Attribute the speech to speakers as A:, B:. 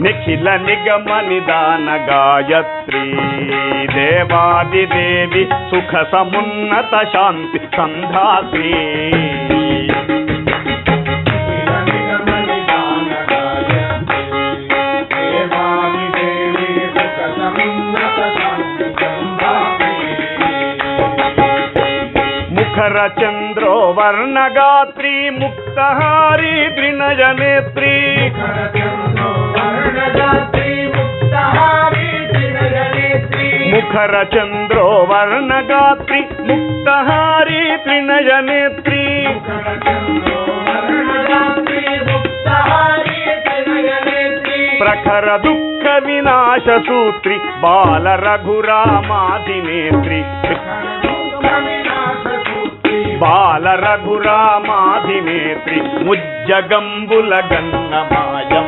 A: నిఖిల నిగమ నిదాన గాయత్రీ దేవాదిదేవి సుఖ సమున్నత శాంతి సంధాత్రీ ముఖర చంద్రో వర్ణగాత్రీ ముక్తహారీ ద్రినయనేత్రీ ముఖర చంద్రో వర్ణగాత్రీ ముక్తహారీ త్రినయనేత్రీ ప్రఖర దుఃఖ వినాశ సూత్రి బాల రఘురామాధినేత్రి బాల రఘురామాధినేత్రి ముజ్జగంబుల గన్నమాయం